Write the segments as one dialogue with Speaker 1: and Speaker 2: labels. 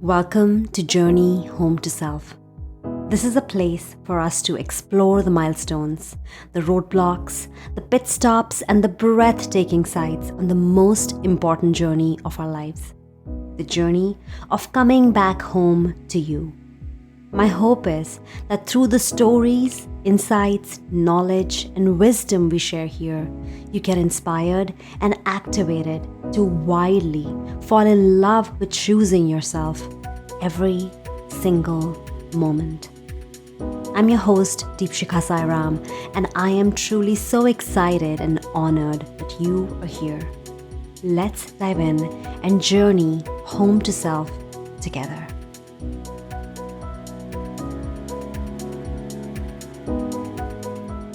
Speaker 1: Welcome to Journey Home to Self. This is a place for us to explore the milestones, the roadblocks, the pit stops, and the breathtaking sights on the most important journey of our lives. The journey of coming back home to you. My hope is that through the stories, insights, knowledge, and wisdom we share here, you get inspired and activated to widely fall in love with choosing yourself every single moment. I'm your host, Deepshikha Sairam, and I am truly so excited and honored that you are here. Let's dive in and journey home to self together.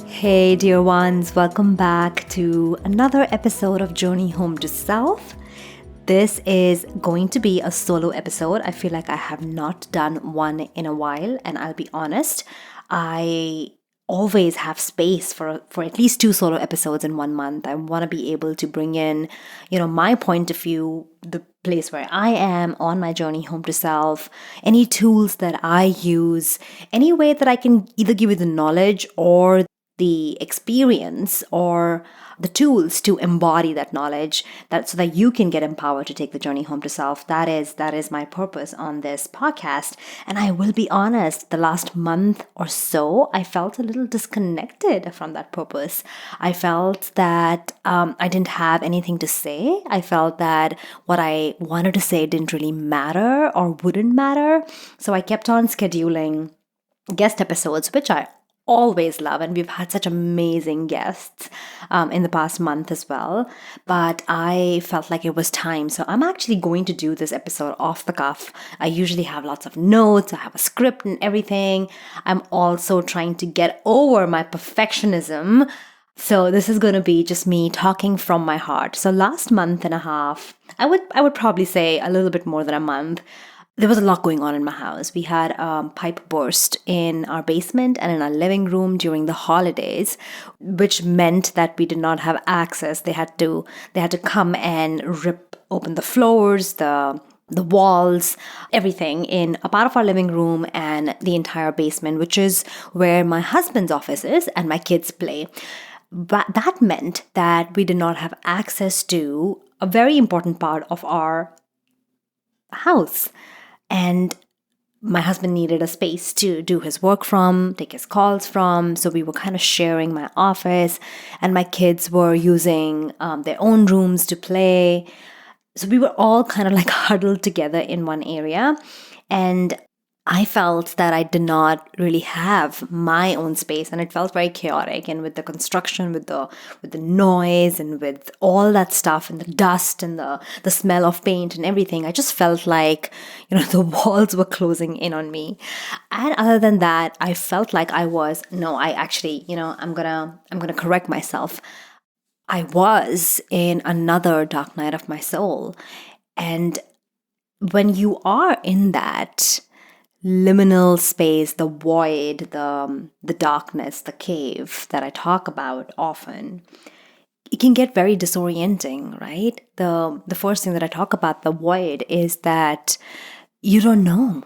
Speaker 1: Hey dear ones, welcome back to another episode of Journey Home to Self. This is going to be a solo episode. I feel like I have not done one in a while, and I'll be honest, I always have space for at least 2 solo episodes in 1 month. I want to be able to bring in, my point of view, the place where I am on my journey home to self, any tools that I use, any way that I can either give you the knowledge or the experience or the tools to embody that knowledge, so that you can get empowered to take the journey home to self. That is my purpose on this podcast. And I will be honest, the last month or so, I felt a little disconnected from that purpose. I felt that I didn't have anything to say. I felt that what I wanted to say didn't really matter or wouldn't matter. So I kept on scheduling guest episodes, which I always love, and we've had such amazing guests in the past month as well, but I felt like it was time. So I'm actually going to do this episode off the cuff. I usually have lots of notes, I have a script and everything. I'm also trying to get over my perfectionism, so this is going to be just me talking from my heart. So last month and a half, I would probably say a little bit more than a month, there was a lot going on in my house. We had a pipe burst in our basement and in our living room during the holidays, which meant that we did not have access. They had to come and rip open the floors, the walls, everything in a part of our living room and the entire basement, which is where my husband's office is and my kids play. But that meant that we did not have access to a very important part of our house. And my husband needed a space to do his work from, take his calls from. So we were kind of sharing my office, and my kids were using their own rooms to play. So we were all kind of like huddled together in one area. And I felt that I did not really have my own space, and it felt very chaotic. And with the construction, with the noise, and with all that stuff, and the dust, and the smell of paint, and everything, I just felt like the walls were closing in on me. And other than that, I felt like I'm gonna correct myself. I was in another dark night of my soul, and when you are in that liminal space, the void, the darkness, the cave that I talk about often, it can get very disorienting, right? The first thing that I talk about, the void, is that you don't know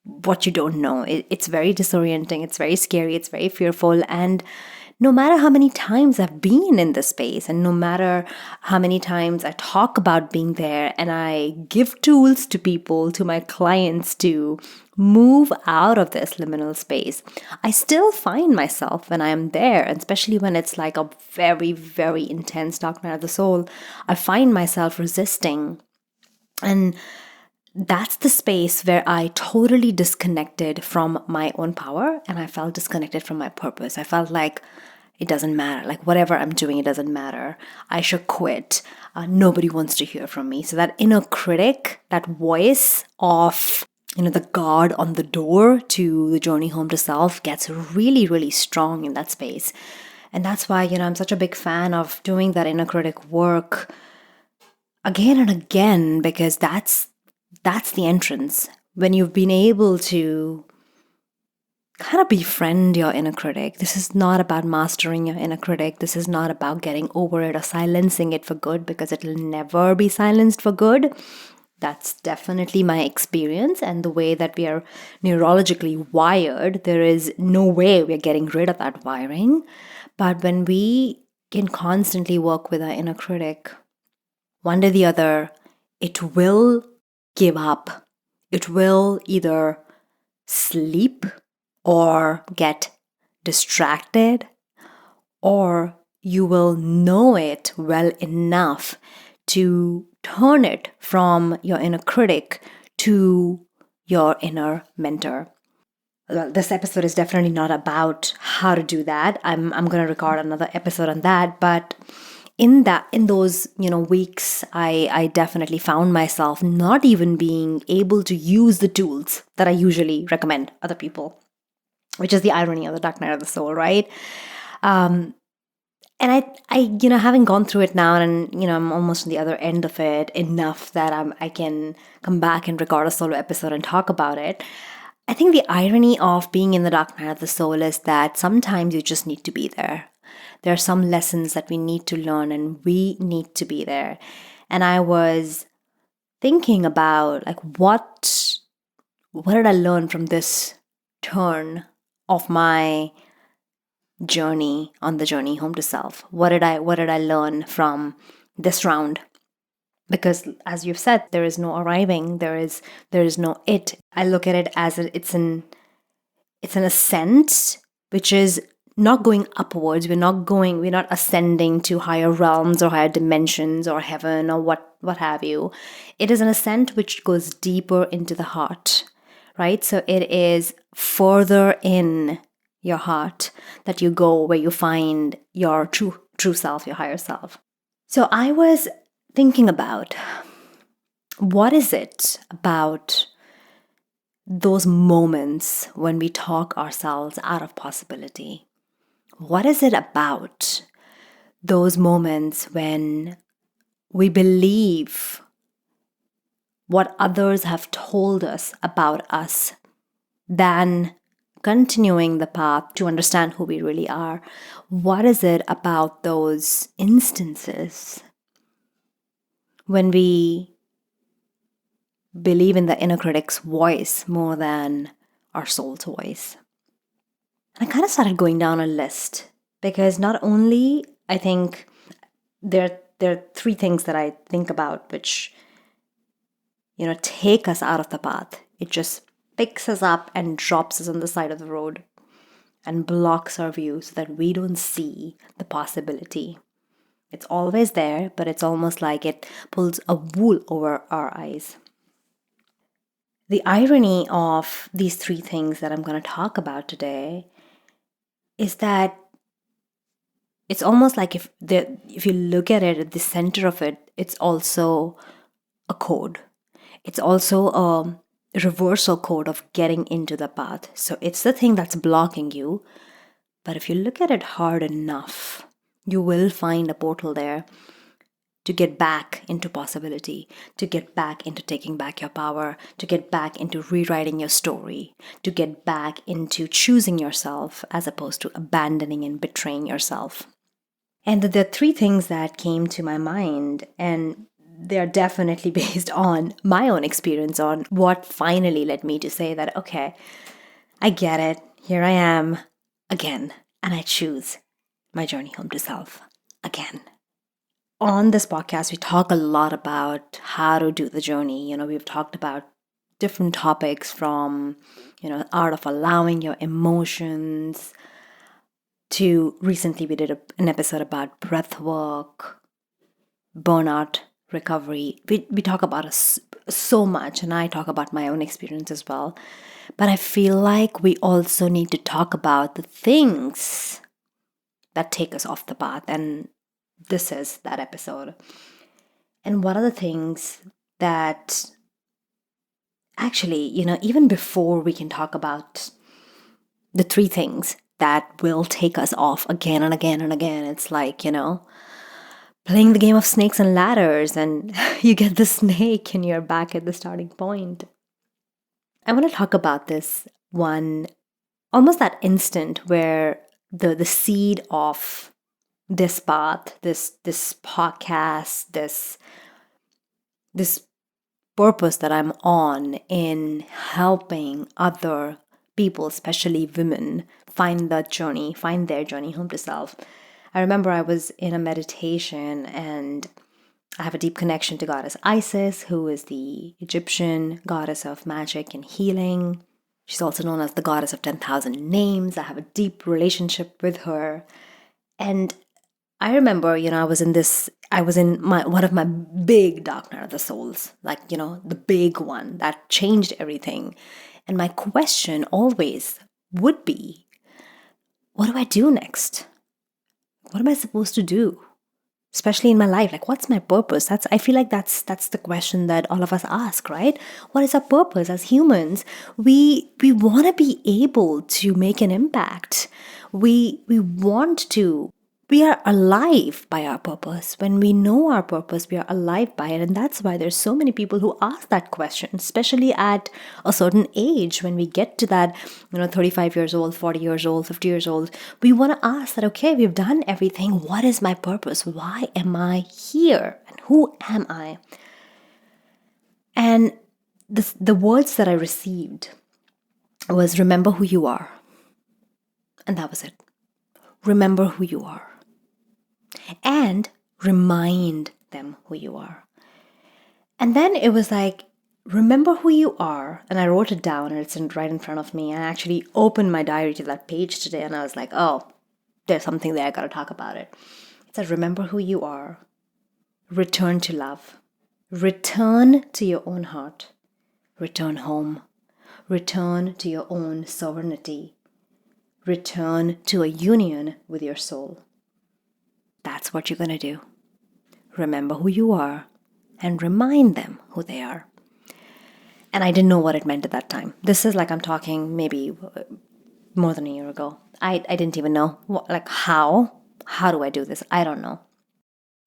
Speaker 1: what you don't know. It's very disorienting, it's very scary, it's very fearful. And no matter how many times I've been in this space, and no matter how many times I talk about being there, and I give tools to people, to my clients, to move out of this liminal space, I still find myself when I am there, and especially when it's like a very, very intense dark night of the soul, I find myself resisting. And that's the space where I totally disconnected from my own power, and I felt disconnected from my purpose. I felt like it doesn't matter. Like whatever I'm doing, it doesn't matter. I should quit. Nobody wants to hear from me. So that inner critic, that voice of the guard on the door to the journey home to self, gets really, really strong in that space. And that's why I'm such a big fan of doing that inner critic work again and again, because that's the entrance. When you've been able to kind of befriend your inner critic. This is not about mastering your inner critic. This is not about getting over it or silencing it for good, because it'll never be silenced for good. That's definitely my experience, and the way that we are neurologically wired, there is no way we're getting rid of that wiring. But when we can constantly work with our inner critic, one day or the other, it will give up. It will either sleep or get distracted, or you will know it well enough to turn it from your inner critic to your inner mentor. Well, this episode is definitely not about how to do that. I'm going to record another episode on that, but in those weeks, I definitely found myself not even being able to use the tools that I usually recommend other people, which is the irony of the dark night of the soul, right? And having gone through it now, and I'm almost on the other end of it enough that I can come back and record a solo episode and talk about it. I think the irony of being in the dark night of the soul is that sometimes you just need to be there. There are some lessons that we need to learn, and we need to be there. And I was thinking about, like, what did I learn from this turn of my journey on the journey home to self? What did I learn from this round? Because as you've said, there is no arriving, there is no it. I look at it as it's an ascent, which is not going upwards. We're not ascending to higher realms or higher dimensions or heaven or what have you. It is an ascent which goes deeper into the heart, right? So it is further in your heart that you go, where you find your true self, your higher self. So I was thinking about, what is it about those moments when we talk ourselves out of possibility? What is it about those moments when we believe what others have told us about us than continuing the path to understand who we really are? What is it about those instances when we believe in the inner critic's voice more than our soul's voice? And I kind of started going down a list, because not only, I think there are three things that I think about which take us out of the path. It just picks us up and drops us on the side of the road and blocks our view so that we don't see the possibility. It's always there, but it's almost like it pulls a wool over our eyes. The irony of these three things that I'm going to talk about today is that it's almost like if you look at it, at the center of it, it's also a code. It's also a reversal code of getting into the path. So it's the thing that's blocking you. But if you look at it hard enough, you will find a portal there to get back into possibility, to get back into taking back your power, to get back into rewriting your story, to get back into choosing yourself as opposed to abandoning and betraying yourself. And there are three things that came to my mind, and they're definitely based on my own experience, on what finally led me to say that, okay, I get it. Here I am again, and I choose my journey home to self again. On this podcast, we talk a lot about how to do the journey. We've talked about different topics from, art of allowing your emotions, to recently we did an episode about breath work, burnout recovery. We talk about so much, and I talk about my own experience as well. But I feel like we also need to talk about the things that take us off the path, and this is that episode. And what are the things that actually, even before we can talk about the three things that will take us off again and again and again, it's like, playing the game of snakes and ladders, and you get the snake and you're back at the starting point. I want to talk about this one, almost that instant where the seed of this path, this podcast, this purpose that I'm on in helping other people, especially women, find their journey home to self. I remember I was in a meditation and I have a deep connection to goddess Isis, who is the Egyptian goddess of magic and healing. She's also known as the goddess of 10,000 names. I have a deep relationship with her. And I remember, I was in one of my big dark night of the souls, like, the big one that changed everything. And my question always would be, what do I do next? What am I supposed to do? Especially in my life, like, what's my purpose? I feel like that's the question that all of us ask, right? What is our purpose as humans? We want to be able to make an impact. We are alive by our purpose. When we know our purpose, we are alive by it. And that's why there's so many people who ask that question, especially at a certain age. When we get to that, 35 years old, 40 years old, 50 years old, we want to ask that, okay, we've done everything. What is my purpose? Why am I here? And who am I? And the words that I received was, remember who you are. And that was it. Remember who you are. And remind them who you are. And then it was like, remember who you are. And I wrote it down and it's right in front of me. I actually opened my diary to that page today and I was like, oh, there's something there. I got to talk about it. It said, remember who you are. Return to love. Return to your own heart. Return home. Return to your own sovereignty. Return to a union with your soul. That's what you're going to do. Remember who you are and remind them who they are. And I didn't know what it meant at that time. This is like I'm talking maybe more than a year ago. I didn't even know. How do I do this? I don't know.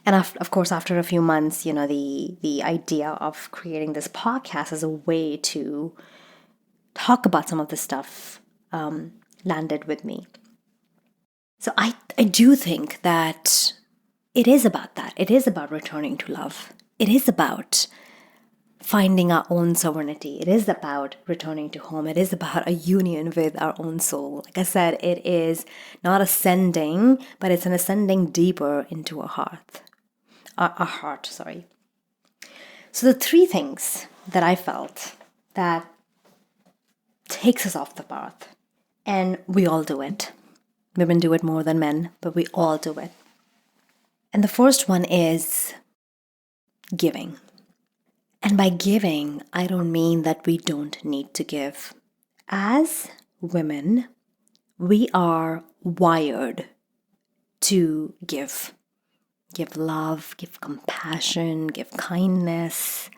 Speaker 1: And of course, after a few months, the idea of creating this podcast as a way to talk about some of this stuff landed with me. So I do think that it is about that. It is about returning to love. It is about finding our own sovereignty. It is about returning to home. It is about a union with our own soul. Like I said, it is not ascending, but it's an ascending deeper into our heart. Our heart, sorry. So the three things that I felt that takes us off the path, and we all do it. Women do it more than men, but we all do it. And the first one is giving. And by giving, I don't mean that we don't need to give. As women, we are wired to give. Give love, give compassion, give kindness.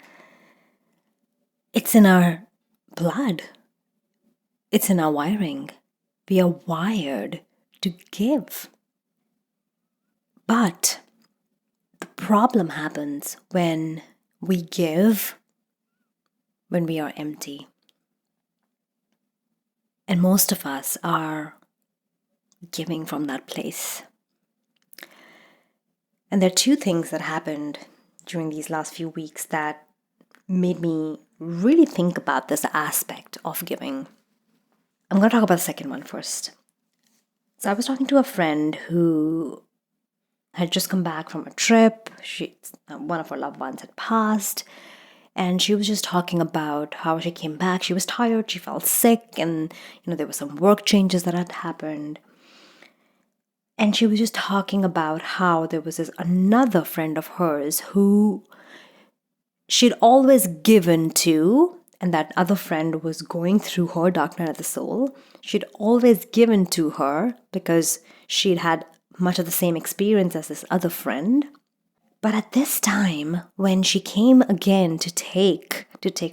Speaker 1: It's in our blood. It's in our wiring. We are wired to give. But the problem happens when we give when we are empty. And most of us are giving from that place. And there are two things that happened during these last few weeks that made me really think about this aspect of giving. I'm going to talk about the second one first. So I was talking to a friend who had just come back from a trip. One of her loved ones had passed. And she was just talking about how she came back. She was tired, she felt sick, and there were some work changes that had happened. And she was just talking about how there was this another friend of hers who she'd always given to, and that other friend was going through her dark night of the soul. She'd always given to her because she'd had much of the same experience as this other friend. But at this time, when she came again to take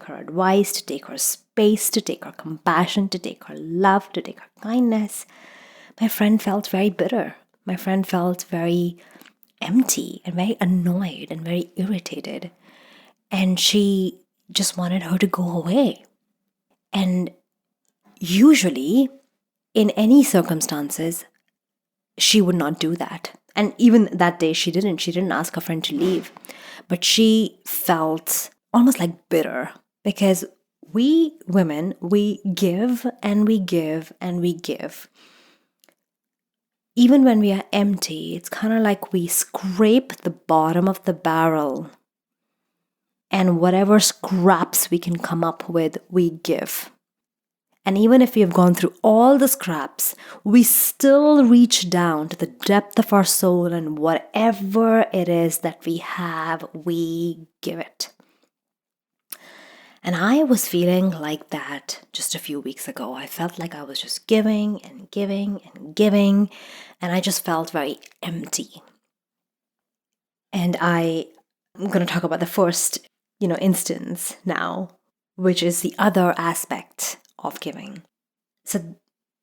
Speaker 1: her advice, to take her space, to take her compassion, to take her love, to take her kindness, my friend felt very bitter. My friend felt very empty and very annoyed and very irritated. And she just wanted her to go away. And usually, in any circumstances, she would not do that. And even that day, she didn't. She didn't ask her friend to leave. But she felt almost like bitter, because we women, we give and we give and we give. Even when we are empty, it's kind of like we scrape the bottom of the barrel, and whatever scraps we can come up with, we give. And even if we have gone through all the scraps, we still reach down to the depth of our soul, and whatever it is that we have, we give it. And I was feeling like that just a few weeks ago. I felt like I was just giving and giving and giving, and I just felt very empty. And I'm going to talk about the first, instance now, which is the other aspect of giving. So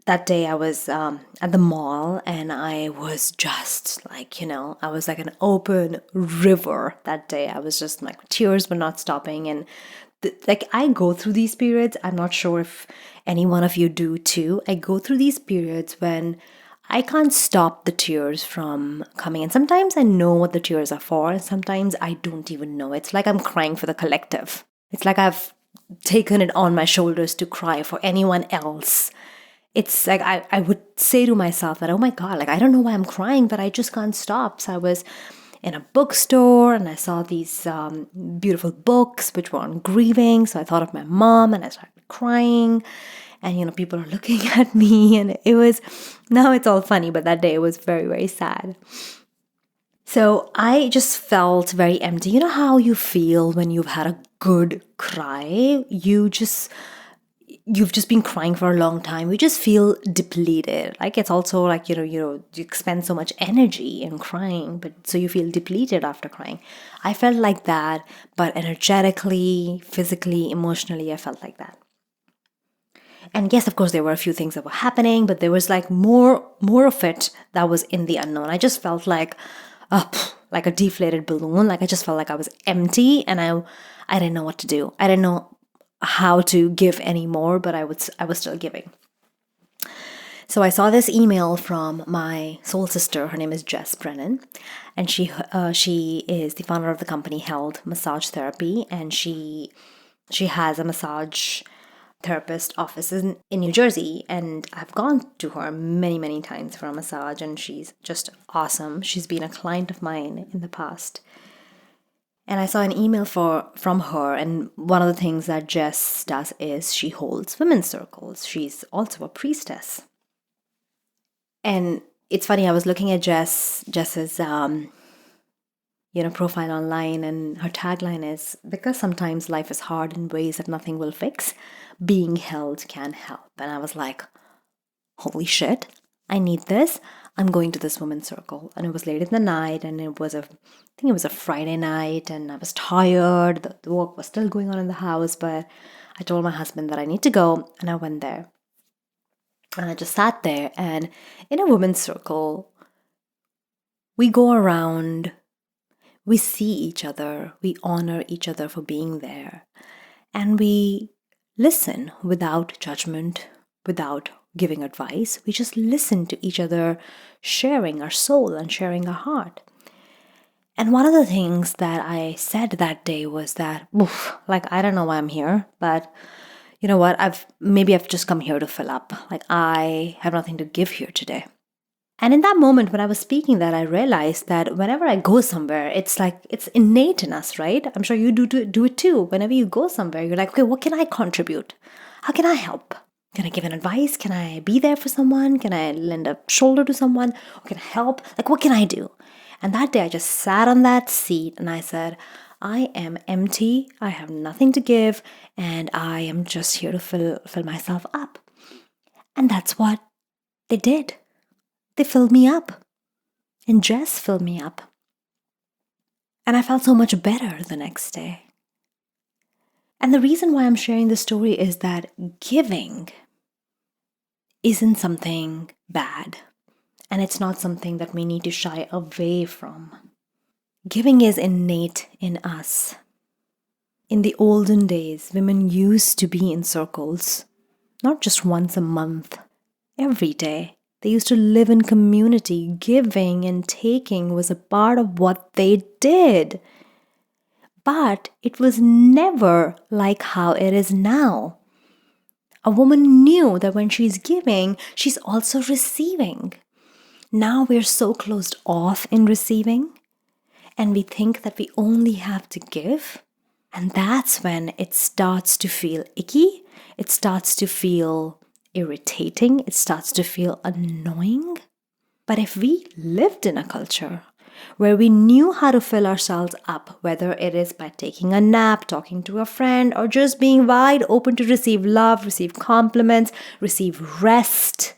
Speaker 1: that day I was at the mall, and I was just like, I was like an open river that day. I was just, my tears were not stopping. And I go through these periods. I'm not sure if any one of you do too. I go through these periods when I can't stop the tears from coming. And sometimes I know what the tears are for, and sometimes I don't even know. It's like I'm crying for the collective. It's like I've taken it on my shoulders to cry for anyone else. It's like I would say to myself that, oh my God, I don't know why I'm crying, but I just can't stop. So I was in a bookstore, and I saw these beautiful books which were on grieving. So I thought of my mom, and I started crying. And, people are looking at me, and now it's all funny, but that day it was very, very sad. So I just felt very empty. You know how you feel when you've had a good cry? You've just been crying for a long time. You just feel depleted. It's also like, you expend so much energy in crying, but so you feel depleted after crying. I felt like that, but energetically, physically, emotionally, I felt like that. And yes, of course, there were a few things that were happening, but there was more of it that was in the unknown. I just felt like a deflated balloon. I just felt like I was empty, and I didn't know what to do. I didn't know how to give anymore, but I was still giving. So I saw this email from my soul sister. Her name is Jess Brennan, and she is the founder of the company Held Massage Therapy, and she has a massage therapist office in New Jersey, and I've gone to her many, many times for a massage, and she's just awesome. She's been a client of mine in the past. And I saw an email from her, and one of the things that Jess does is she holds women's circles. She's also a priestess. And it's funny, I was looking at Jess's profile online, and her tagline is, because sometimes life is hard in ways that nothing will fix, being held can help. And I was like, holy shit, I need this. I'm going to this women's circle. And it was late in the night, and I think it was a Friday night, and I was tired. The work was still going on in the house, but I told my husband that I need to go, and I went there. And I just sat there, and in a women's circle, we go around, we see each other, we honor each other for being there, and we listen without judgment, without giving advice. We just listen to each other, sharing our soul and sharing our heart. And one of the things that I said that day was that, I don't know why I'm here, but you know what? I've just come here to fill up. I have nothing to give here today. And in that moment when I was speaking that, I realized that whenever I go somewhere, it's innate in us, right? I'm sure you do it too. Whenever you go somewhere, you're like, okay, what can I contribute? How can I help? Can I give an advice? Can I be there for someone? Can I lend a shoulder to someone? Or can I help? What can I do? And that day I just sat on that seat and I said, I am empty. I have nothing to give. And I am just here to fill myself up. And that's what they did. They filled me up. And Jess filled me up. And I felt so much better the next day. And the reason why I'm sharing this story is that giving isn't something bad. And it's not something that we need to shy away from. Giving is innate in us. In the olden days, women used to be in circles, not just once a month, every day. They used to live in community. Giving and taking was a part of what they did. But it was never like how it is now. A woman knew that when she's giving, she's also receiving. Now we're so closed off in receiving, and we think that we only have to give. And that's when it starts to feel icky. It starts to feel irritating. It starts to feel annoying. But if we lived in a culture where we knew how to fill ourselves up, whether it is by taking a nap, talking to a friend, or just being wide open to receive love, receive compliments, receive rest,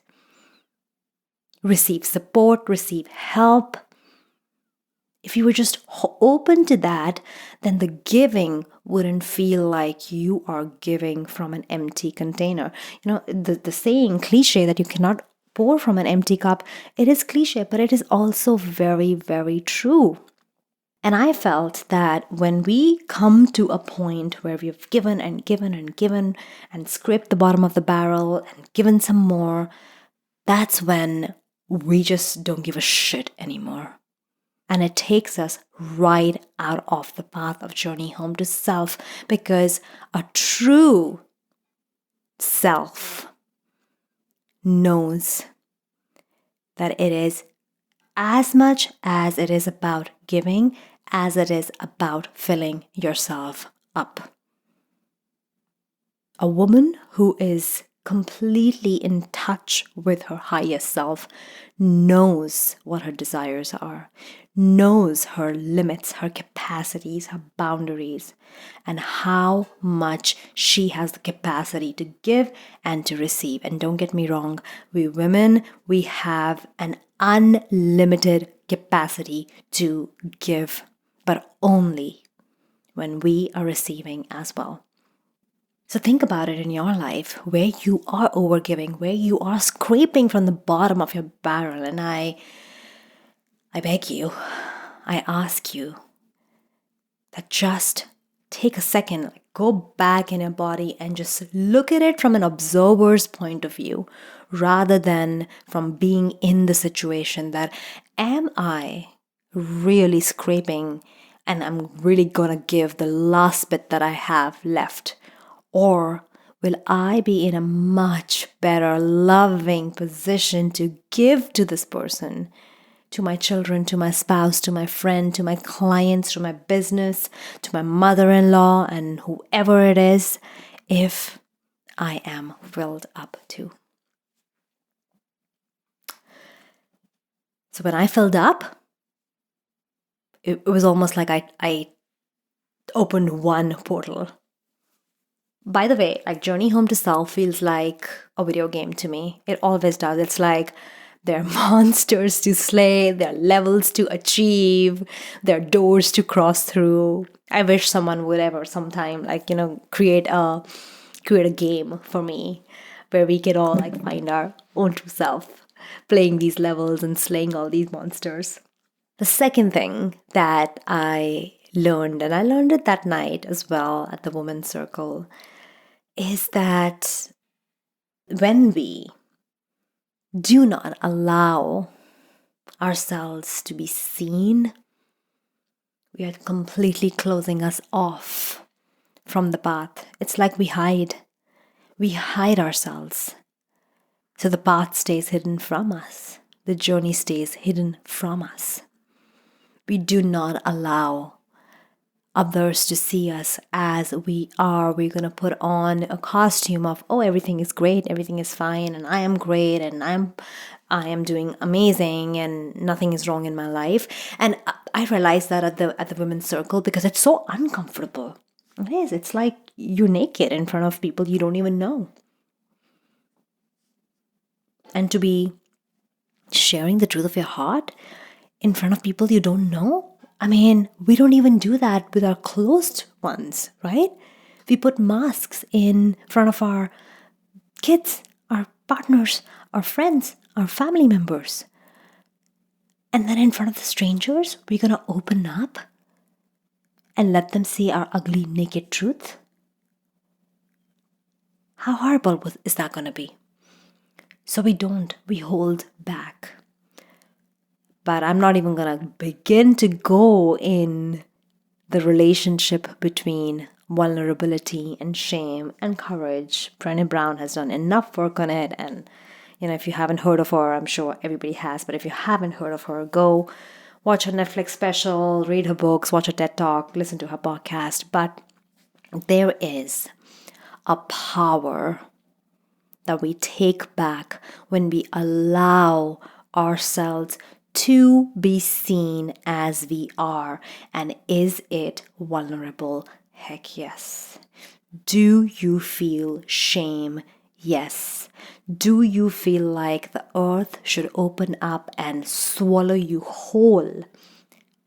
Speaker 1: receive support, receive help, if you were just open to that, then the giving wouldn't feel like you are giving from an empty container. You know, the saying cliche that you cannot pour from an empty cup, it is cliche, but it is also very, very true. And I felt that when we come to a point where we've given and given and given and scraped the bottom of the barrel and given some more, that's when we just don't give a shit anymore. And it takes us right out of the path of journey home to self, because a true self knows that it is as much as it is about giving as it is about filling yourself up. A woman who is completely in touch with her highest self knows what her desires are, knows her limits, her capacities, her boundaries, and how much she has the capacity to give and to receive. And don't get me wrong, we women, we have an unlimited capacity to give, but only when we are receiving as well. So think about it in your life, where you are overgiving, where you are scraping from the bottom of your barrel. And I beg you, I ask you that just take a second, go back in your body and just look at it from an observer's point of view, rather than from being in the situation. That, am I really scraping and I'm really gonna give the last bit that I have left? Or will I be in a much better, loving position to give to this person, to my children, to my spouse, to my friend, to my clients, to my business, to my mother-in-law, and whoever it is, if I am filled up too? So when I filled up, it was almost like I opened one portal. By the way, like Journey Home to Self feels like a video game to me. It always does. It's like there are monsters to slay, there are levels to achieve, there are doors to cross through. I wish someone would ever sometime create a game for me where we could all find our own true self, playing these levels and slaying all these monsters. The second thing that I learned, and I learned it that night as well at the Women's Circle, is that when we do not allow ourselves to be seen, we are completely closing us off from the path. It's like we hide ourselves. So the path stays hidden from us. The journey stays hidden from us. We do not allow others to see us as we are. We're going to put on a costume of, oh, everything is great, everything is fine, and I am great, and I am doing amazing, and nothing is wrong in my life. And I realized that at the Women's Circle, because it's so uncomfortable. It is. It's like you're naked in front of people you don't even know. And to be sharing the truth of your heart in front of people you don't know, I mean, we don't even do that with our closed ones, right? We put masks in front of our kids, our partners, our friends, our family members. And then in front of the strangers, we're going to open up and let them see our ugly, naked truth. How horrible is that going to be? So we hold back. But I'm not even going to begin to go in the relationship between vulnerability and shame and courage. Brené Brown has done enough work on it. And, if you haven't heard of her, I'm sure everybody has. But if you haven't heard of her, go watch her Netflix special, read her books, watch her TED Talk, listen to her podcast. But there is a power that we take back when we allow ourselves to be seen as we are. And is it vulnerable? Heck yes. Do you feel shame? Yes. Do you feel like the earth should open up and swallow you whole?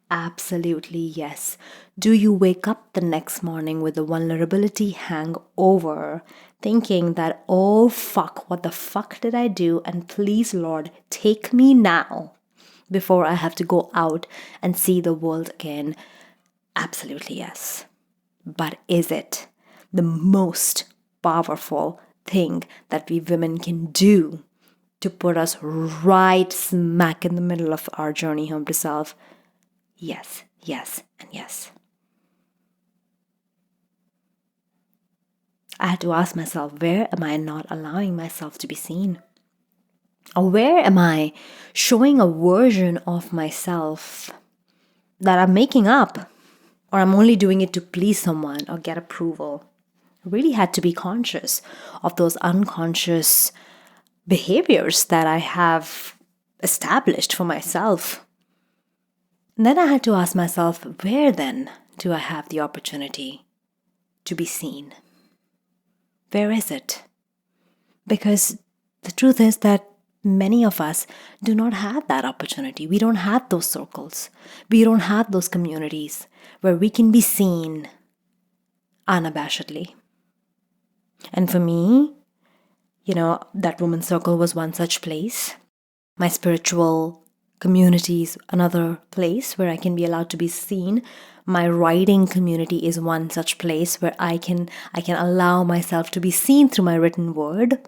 Speaker 1: Absolutely yes. Do you wake up the next morning with a vulnerability hangover, thinking that, oh fuck, what the fuck did I do? And please, Lord, take me now before I have to go out and see the world again? Absolutely yes. But is it the most powerful thing that we women can do to put us right smack in the middle of our journey home to self? Yes, yes, and yes. I had to ask myself, where am I not allowing myself to be seen? Or where am I showing a version of myself that I'm making up? Or I'm only doing it to please someone or get approval? I really had to be conscious of those unconscious behaviors that I have established for myself. And then I had to ask myself, where then do I have the opportunity to be seen? Where is it? Because the truth is that many of us do not have that opportunity. We don't have those circles. We don't have those communities where we can be seen unabashedly. And for me, that women's circle was one such place. My spiritual community is another place where I can be allowed to be seen. My writing community is one such place where I can allow myself to be seen through my written word.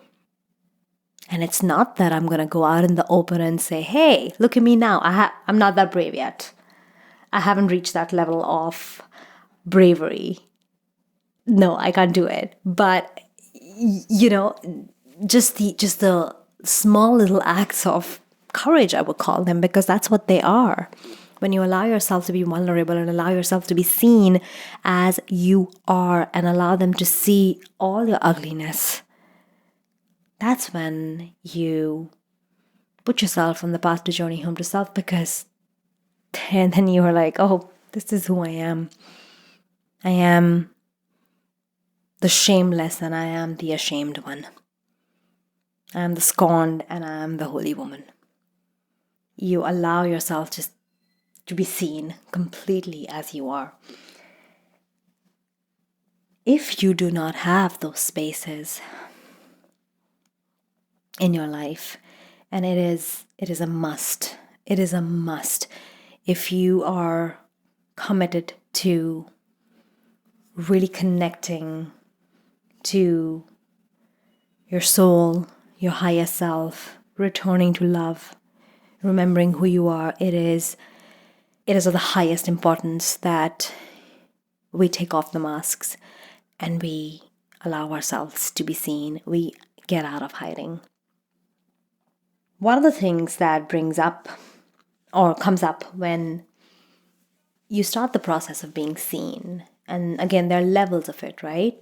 Speaker 1: And it's not that I'm going to go out in the open and say, hey, look at me now. I'm not that brave yet. I haven't reached that level of bravery. No, I can't do it. But, just the small little acts of courage, I would call them, because that's what they are. When you allow yourself to be vulnerable and allow yourself to be seen as you are and allow them to see all your ugliness, that's when you put yourself on the path to journey home to self, because then you are like, oh, this is who I am. I am the shameless and I am the ashamed one. I am the scorned and I am the holy woman. You allow yourself just to be seen completely as you are. If you do not have those spaces in your life, and it is a must. It is a must. If you are committed to really connecting to your soul, your higher self, returning to love, remembering who you are, it is of the highest importance that we take off the masks and we allow ourselves to be seen. We get out of hiding. One of the things that brings up or comes up when you start the process of being seen, and again, there are levels of it, right?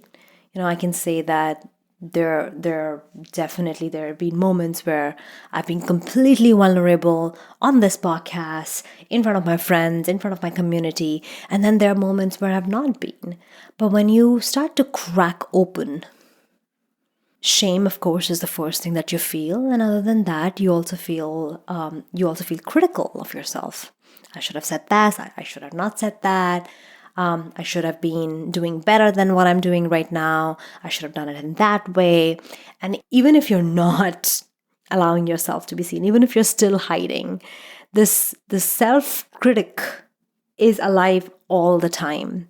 Speaker 1: I can say that there have been moments where I've been completely vulnerable on this podcast, in front of my friends, in front of my community, and then there are moments where I've not been. But when you start to crack open, shame, of course, is the first thing that you feel, and other than that, you also feel critical of yourself. I should have said that. I should have not said that. I should have been doing better than what I'm doing right now. I should have done it in that way. And even if you're not allowing yourself to be seen, even if you're still hiding, this self-critic is alive all the time.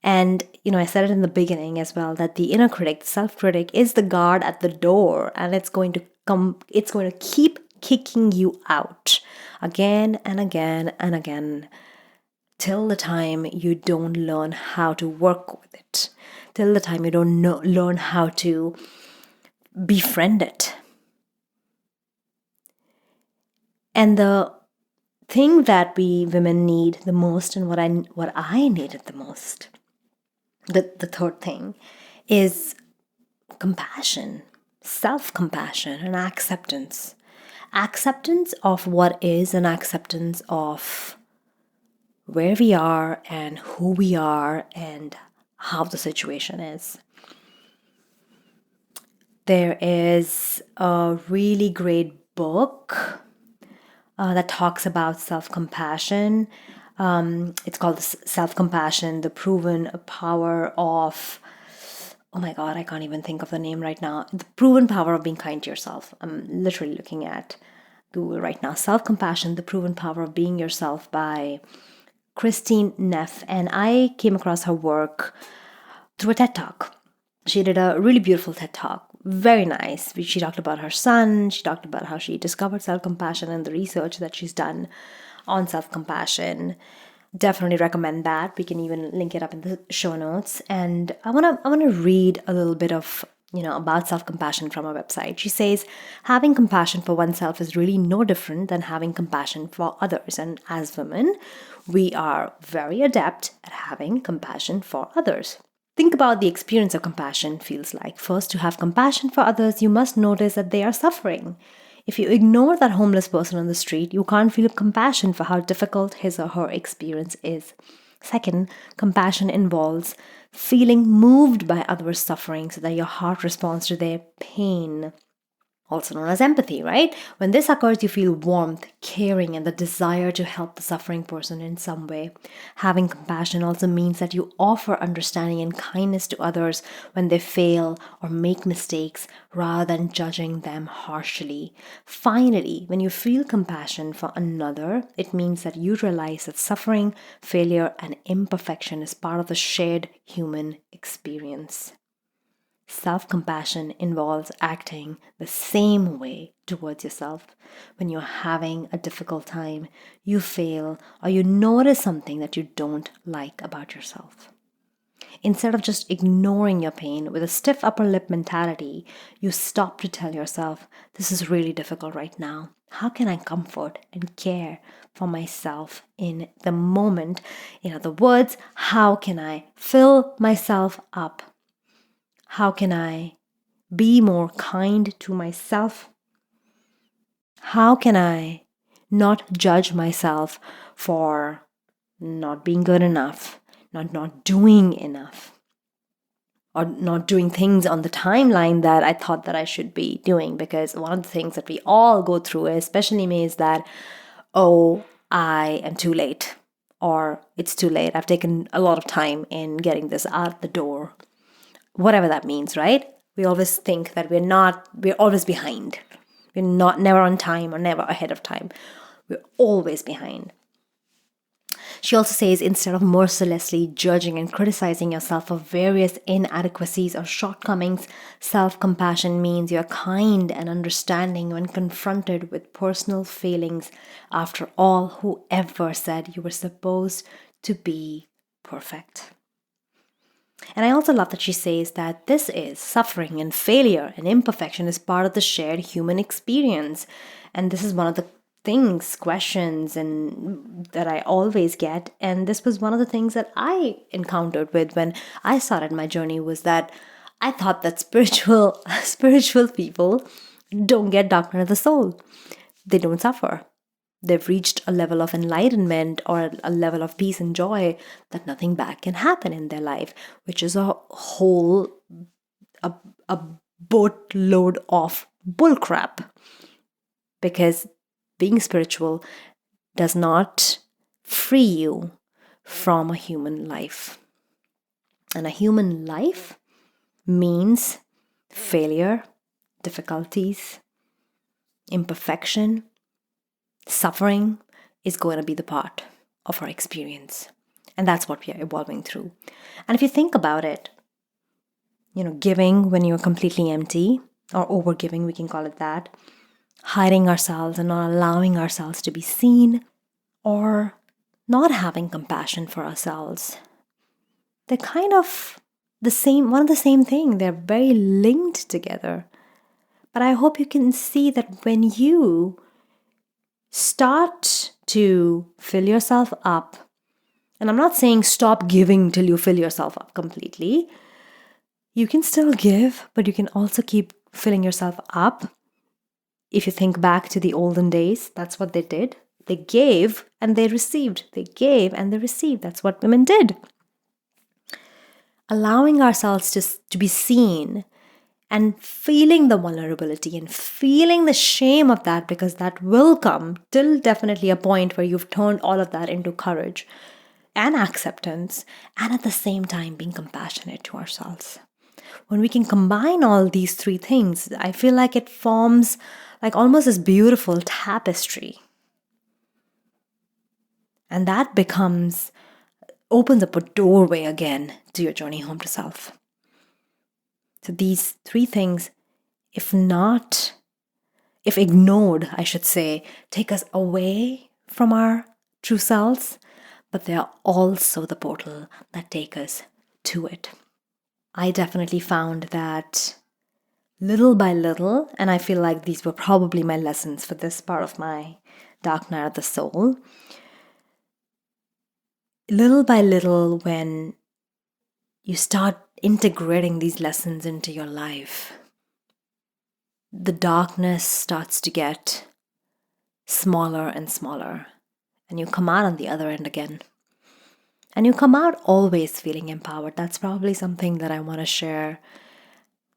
Speaker 1: And, I said it in the beginning as well, that the inner critic, the self-critic, is the guard at the door, and it's going to keep kicking you out again and again and again till the time you don't learn how to work with it, till the time you don't learn how to befriend it. And the thing that we women need the most, and what I needed the most, the third thing, is compassion, self-compassion, and acceptance. Acceptance of what is, and acceptance of where we are and who we are and how the situation is. There is a really great book that talks about self-compassion. It's called Self-Compassion, The Proven Power of... Oh my God, I can't even think of the name right now. The Proven Power of Being Kind to Yourself. I'm literally looking at Google right now. Self-Compassion, The Proven Power of Being Yourself by Kristin, Neff. And I came across her work through a TED Talk. She did a really beautiful TED Talk. Very nice. She talked about her son. She talked about how she discovered self-compassion and the research that she's done on self-compassion. Definitely recommend that. We can even link it up in the show notes. And I wanna read a little bit of about self-compassion from her website. She says, having compassion for oneself is really no different than having compassion for others. And as women, we are very adept at having compassion for others. Think about the experience of compassion feels like. First, to have compassion for others, you must notice that they are suffering. If you ignore that homeless person on the street, you can't feel compassion for how difficult his or her experience is. Second, compassion involves feeling moved by others' suffering so that your heart responds to their pain. Also known as empathy, right? When this occurs, you feel warmth, caring, and the desire to help the suffering person in some way. Having compassion also means that you offer understanding and kindness to others when they fail or make mistakes rather than judging them harshly. Finally, when you feel compassion for another, it means that you realize that suffering, failure, and imperfection is part of the shared human experience. Self-compassion involves acting the same way towards yourself. When you're having a difficult time, you fail, or you notice something that you don't like about yourself. Instead of just ignoring your pain with a stiff upper lip mentality, you stop to tell yourself, this is really difficult right now. How can I comfort and care for myself in the moment? In other words, how can I fill myself up? How can I be more kind to myself? How can I not judge myself for not being good enough, not doing enough, or not doing things on the timeline that I thought that I should be doing? Because one of the things that we all go through, especially me, is that, oh, I am too late, or it's too late. I've taken a lot of time in getting this out the door. Whatever that means, right? We always think that we're always behind. We're never on time or never ahead of time. We're always behind. She also says, instead of mercilessly judging and criticizing yourself for various inadequacies or shortcomings, self-compassion means you're kind and understanding when confronted with personal failings. After all, whoever said you were supposed to be perfect? And I also love that she says that this is suffering and failure and imperfection is part of the shared human experience. And this is one of the questions and that I always get. And this was one of the things that I encountered with when I started my journey, was that I thought that spiritual people don't get dark night of the soul. They don't suffer. They've reached a level of enlightenment or a level of peace and joy that nothing bad can happen in their life, which is a boatload of bullcrap. Because being spiritual does not free you from a human life. And a human life means failure, difficulties, imperfection. Suffering is going to be the part of our experience. And that's what we are evolving through. And if you think about it, giving when you're completely empty, or overgiving, we can call it that, hiding ourselves and not allowing ourselves to be seen, or not having compassion for ourselves. They're kind of one of the same thing. They're very linked together. But I hope you can see that when you start to fill yourself up, and I'm not saying stop giving till you fill yourself up completely. You can still give, but you can also keep filling yourself up. If you think back to the olden days, that's what they did. They gave and they received. They gave and they received. That's what women did. Allowing ourselves to be seen and feeling the vulnerability and feeling the shame of that, because that will come till definitely a point where you've turned all of that into courage and acceptance, and at the same time being compassionate to ourselves. When we can combine all these three things, I feel like it forms like almost this beautiful tapestry. And that opens up a doorway again to your journey home to self. So these three things, if ignored, I should say, take us away from our true selves, but they are also the portal that take us to it. I definitely found that little by little, and I feel like these were probably my lessons for this part of my dark night of the soul. Little by little, when you start integrating these lessons into your life, the darkness starts to get smaller and smaller, and you come out on the other end again. And you come out always feeling empowered. That's probably something that I want to share.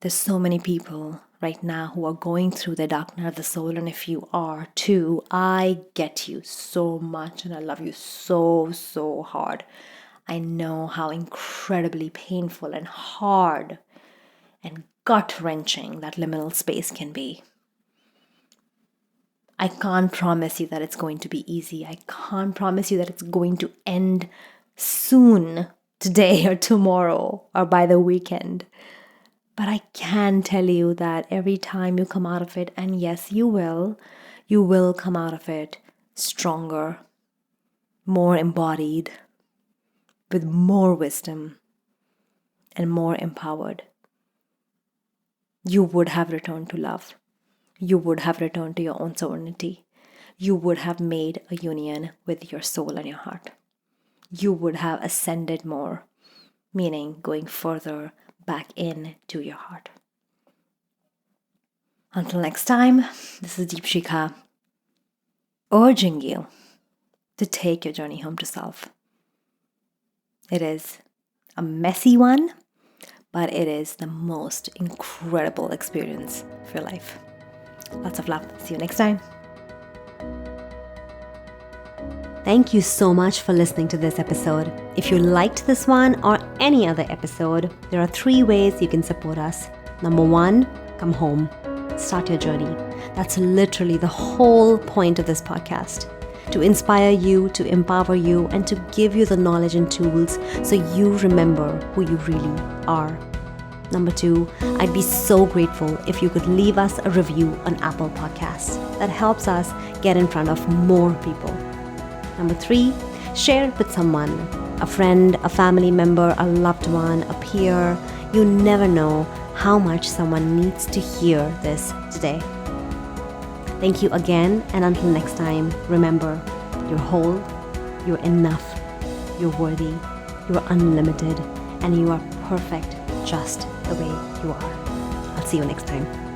Speaker 1: There's so many people right now who are going through their dark night of the soul, and if you are too, I get you so much and I love you so, so hard. I know how incredibly painful and hard and gut-wrenching that liminal space can be. I can't promise you that it's going to be easy. I can't promise you that it's going to end soon, today or tomorrow or by the weekend. But I can tell you that every time you come out of it, and yes, you will come out of it stronger, more embodied, with more wisdom and more empowered. You would have returned to love. You would have returned to your own sovereignty. You would have made a union with your soul and your heart. You would have ascended more, meaning going further back into your heart. Until next time, this is Deepshikha, urging you to take your journey home to self. It is a messy one, but it is the most incredible experience of your life. Lots of love. See you next time. Thank you so much for listening to this episode. If you liked this one or any other episode, there are 3 ways you can support us. Number 1, come home. Start your journey. That's literally the whole point of this podcast. To inspire you, to empower you, and to give you the knowledge and tools so you remember who you really are. Number 2, I'd be so grateful if you could leave us a review on Apple Podcasts. That helps us get in front of more people. Number 3, share it with someone, a friend, a family member, a loved one, a peer. You never know how much someone needs to hear this today. Thank you again, and until next time, remember, you're whole, you're enough, you're worthy, you're unlimited, and you are perfect just the way you are. I'll see you next time.